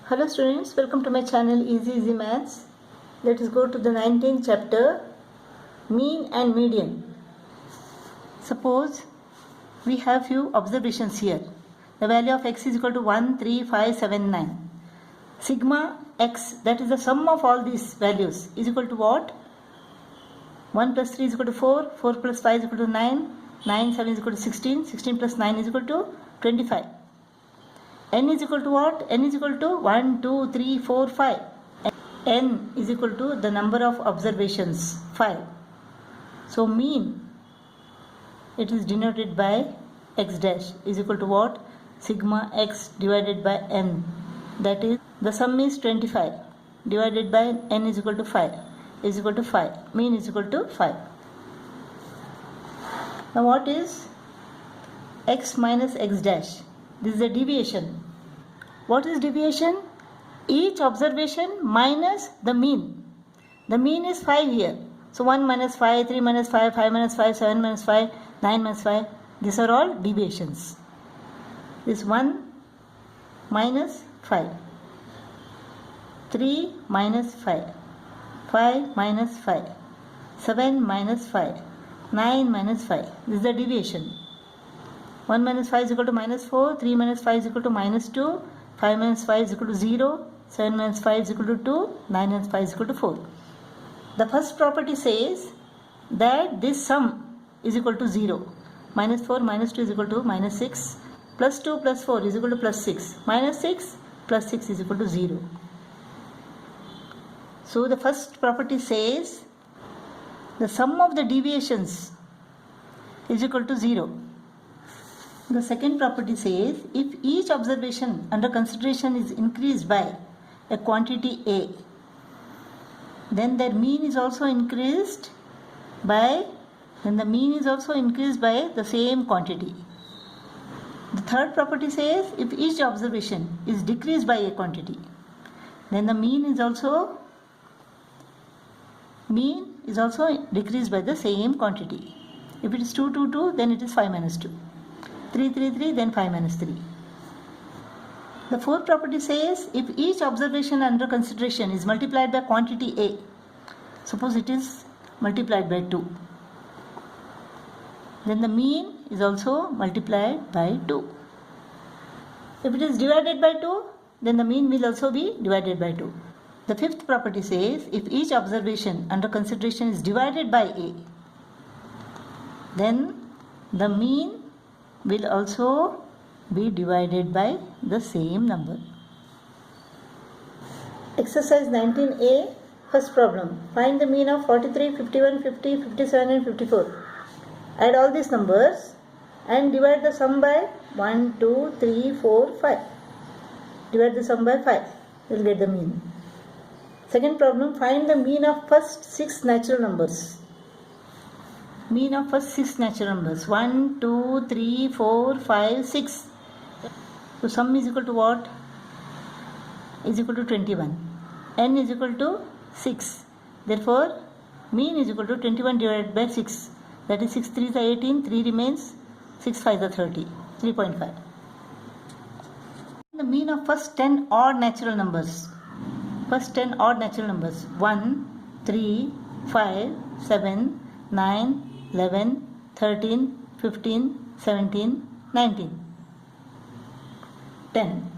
Hello students, welcome to my channel Easy Maths. Let us go to the 19th chapter, mean and median. Suppose we have few observations here. The value of x is equal to 1, 3, 5, 7, 9. Sigma x, that is the sum of all these values, is equal to what? 1 plus 3 is equal to 4, 4 plus 5 is equal to 9, 9, 7 is equal to 16, 16 plus 9 is equal to 25. N is equal to what? N is equal to 1, 2, 3, 4, 5. N is equal to the number of observations, 5. So mean, it is denoted by x dash is equal to what? Sigma x divided by n. That is, the sum is 25 divided by n is equal to 5 is equal to 5. Mean is equal to 5. Now what is x minus x dash? This is a deviation. What is deviation? Each observation minus the mean. The mean is 5 here. So 1 minus 5, 3 minus 5, 5 minus 5, 7 minus 5, 9 minus 5. These are all deviations. This 1 minus 5. 3 minus 5. 5 minus 5. 7 minus 5. 9 minus 5. This is the deviation. 1 minus 5 is equal to minus 4, 3 minus 5 is equal to minus 2, 5 minus 5 is equal to 0, 7 minus 5 is equal to 2, 9 minus 5 is equal to 4. The first property says that this sum is equal to 0. Minus 4 minus 2 is equal to minus 6, plus 2 plus 4 is equal to plus 6, minus 6 plus 6 is equal to 0. So the first property says the sum of the deviations is equal to 0. The second property says if each observation under consideration is increased by a quantity A, then their mean is also increased by the same quantity. The third property says if each observation is decreased by a quantity, then the mean is also decreased by the same quantity. If it is 2, 2, 2, then it is 5 minus 2. 3, 3, 3, then 5 minus 3. The fourth property says if each observation under consideration is multiplied by quantity A, suppose it is multiplied by 2, then the mean is also multiplied by 2. If it is divided by 2, then the mean will also be divided by 2. The fifth property says if each observation under consideration is divided by A, then the mean will also be divided by the same number. Exercise 19A, first problem. Find the mean of 43, 51, 50, 57 and 54. Add all these numbers and divide the sum by 1, 2, 3, 4, 5. Divide the sum by 5. You will get the mean. Second problem. Find the mean of first 6 natural numbers. Mean of first 6 natural numbers. 1, 2, 3, 4, 5, 6. So sum is equal to what? Is equal to 21. N is equal to 6. Therefore, mean is equal to 21 divided by 6. That is 6 3s are 18, 3 remains, 6 5s are 30, 3.5. The mean of first 10 odd natural numbers. First 10 odd natural numbers. 1, 3, 5, 7, 9, 11, 13, 15, 17, 19. 10.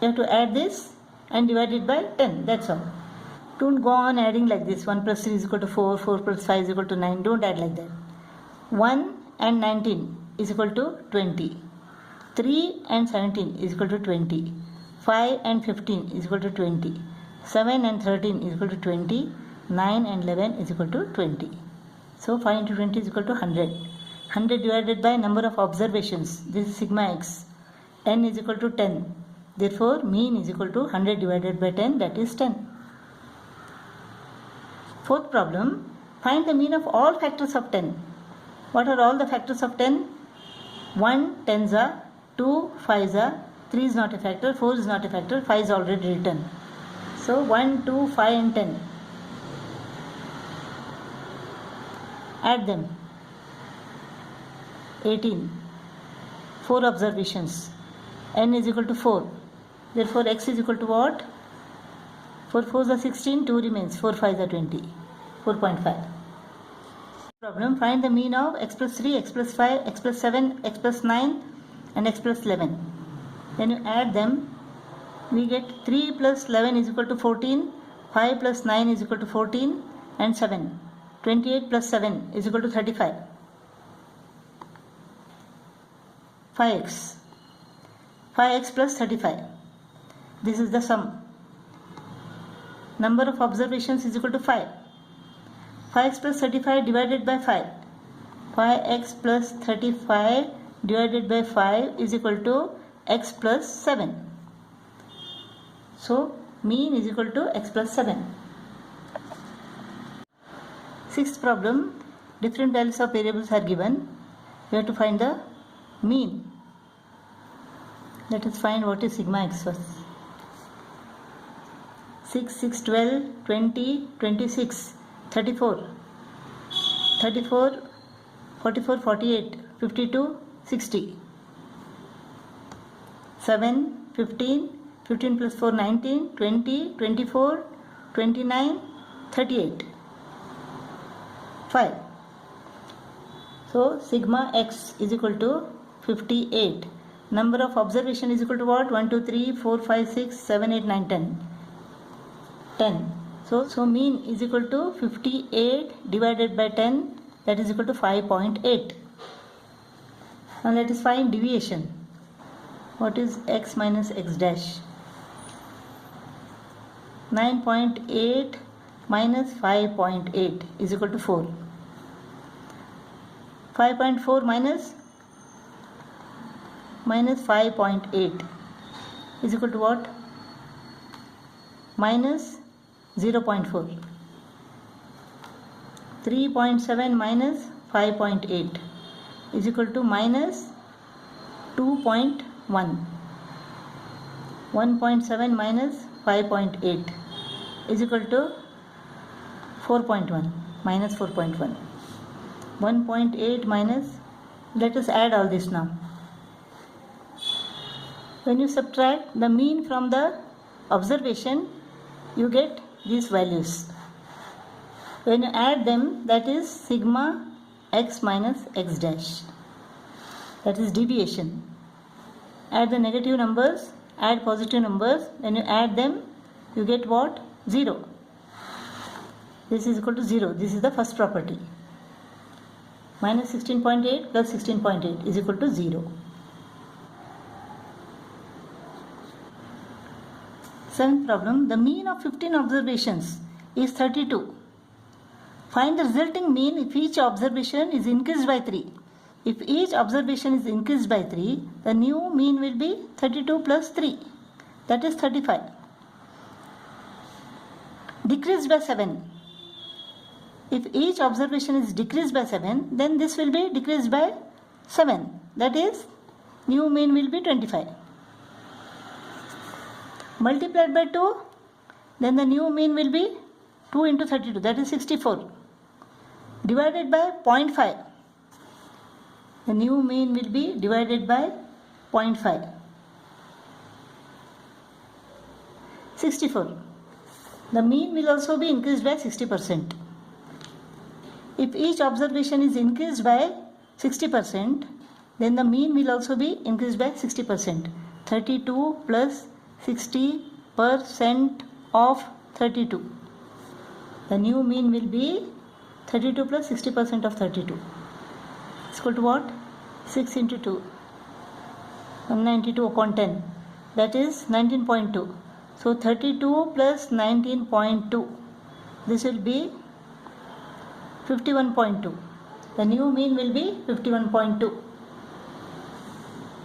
You have to add this and divide it by 10. That's all. Don't go on adding like this. 1 plus 3 is equal to 4, 4 plus 5 is equal to 9. Don't add like that. 1 and 19 is equal to 20. 3 and 17 is equal to 20. 5 and 15 is equal to 20. 7 and 13 is equal to 20. 9 and 11 is equal to 20. So 5 into 20 is equal to 100. 100 divided by number of observations. This is sigma x. N is equal to 10. Therefore, mean is equal to 100 divided by 10, that is 10. Fourth problem. Find the mean of all factors of 10. What are all the factors of 10? 1 10s are, 2 5s are, 3 is not a factor, 4 is not a factor, 5 is already written. So 1, 2, 5 and 10. Add them. 18. 4 observations. n is equal to 4. Therefore x is equal to what? 4 4s are 16, 2 remains, 4 5s are 20, 4.5. Problem, find the mean of x plus 3, x plus 5, x plus 7, x plus 9 and x plus 11. When you add them, we get 3 plus 11 is equal to 14, 5 plus 9 is equal to 14 and 7. 28 plus 7 is equal to 35. 5x. 5x plus 35. This is the sum. Number of observations is equal to 5. 5x plus 35 divided by 5. 5x plus 35 divided by 5 is equal to x plus 7. So, mean is equal to x plus 7. Sixth problem, different values of variables are given. We have to find the mean. Let us find what is sigma x first. 6, 6, 12, 20, 26, 34, 34, 44, 48, 52, 60, 7, 15, 15 plus 4, 19, 20, 24, 29, 38, 5. So, sigma x is equal to 58. Number of observation is equal to what? 1, 2, 3, 4, 5, 6, 7, 8, 9, 10. 10. So mean is equal to 58 divided by 10, that is equal to 5.8. Now let us find deviation. What is x minus x dash? 9.8 minus 5.8 is equal to 4. 5.4 minus 5.8 is equal to what? Minus 0.4. 3.7 minus 5.8 is equal to minus 2.1. 1.7 minus 5.8 is equal to 4.1, minus 4.1. 1.8 minus, let us add all this now. When you subtract the mean from the observation, you get these values. When you add them, that is sigma x minus x dash. That is deviation. Add the negative numbers, add positive numbers. When you add them, you get what? 0. This is equal to 0. This is the first property. Minus 16.8 plus 16.8 is equal to 0. Seventh problem, the mean of 15 observations is 32. Find the resulting mean if each observation is increased by 3. If each observation is increased by 3, the new mean will be 32 plus 3, that is 35. Decreased by 7. If each observation is decreased by 7, then this will be decreased by 7, that is new mean will be 25. Multiplied by 2, then the new mean will be 2 into 32, that is 64. Divided by 0.5, the new mean will be divided by 0.5. 64. The mean will also be increased by 60%. If each observation is increased by 60%, then the mean will also be increased by 60%. 32 plus 60% of 32. The new mean will be 32 plus 60% of 32. It's equal to what? 6 into 2. 192 upon 10. That is 19.2. So 32 plus 19.2. This will be 51.2. The new mean will be 51.2.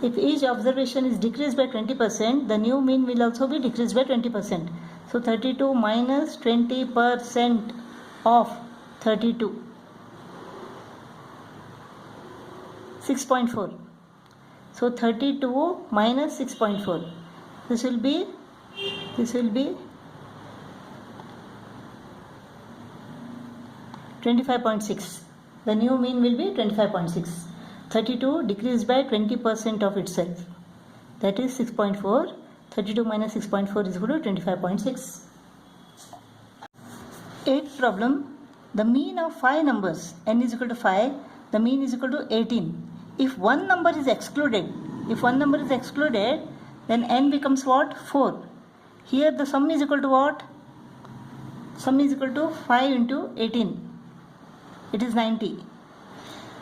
If each observation is decreased by 20%, the new mean will also be decreased by 20%. So 32 minus 20% of 32. 6.4. So 32 minus 6.4. This will be 25.6. The new mean will be 25.6. 32 decreased by 20% of itself. that is 6.4. 32 minus 6.4 is equal to 25.6. Eighth problem, the mean of 5 numbers, n is equal to 5, the mean is equal to 18. If one number is excluded, then n becomes what? 4. Here the sum is equal to what? Sum is equal to 5 into 18. It is 90.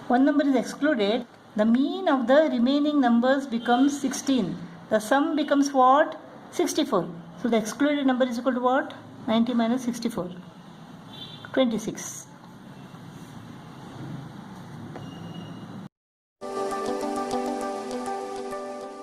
One number is excluded, the mean of the remaining numbers becomes 16. The sum becomes what? 64. So the excluded number is equal to what? 90 minus 64. 26.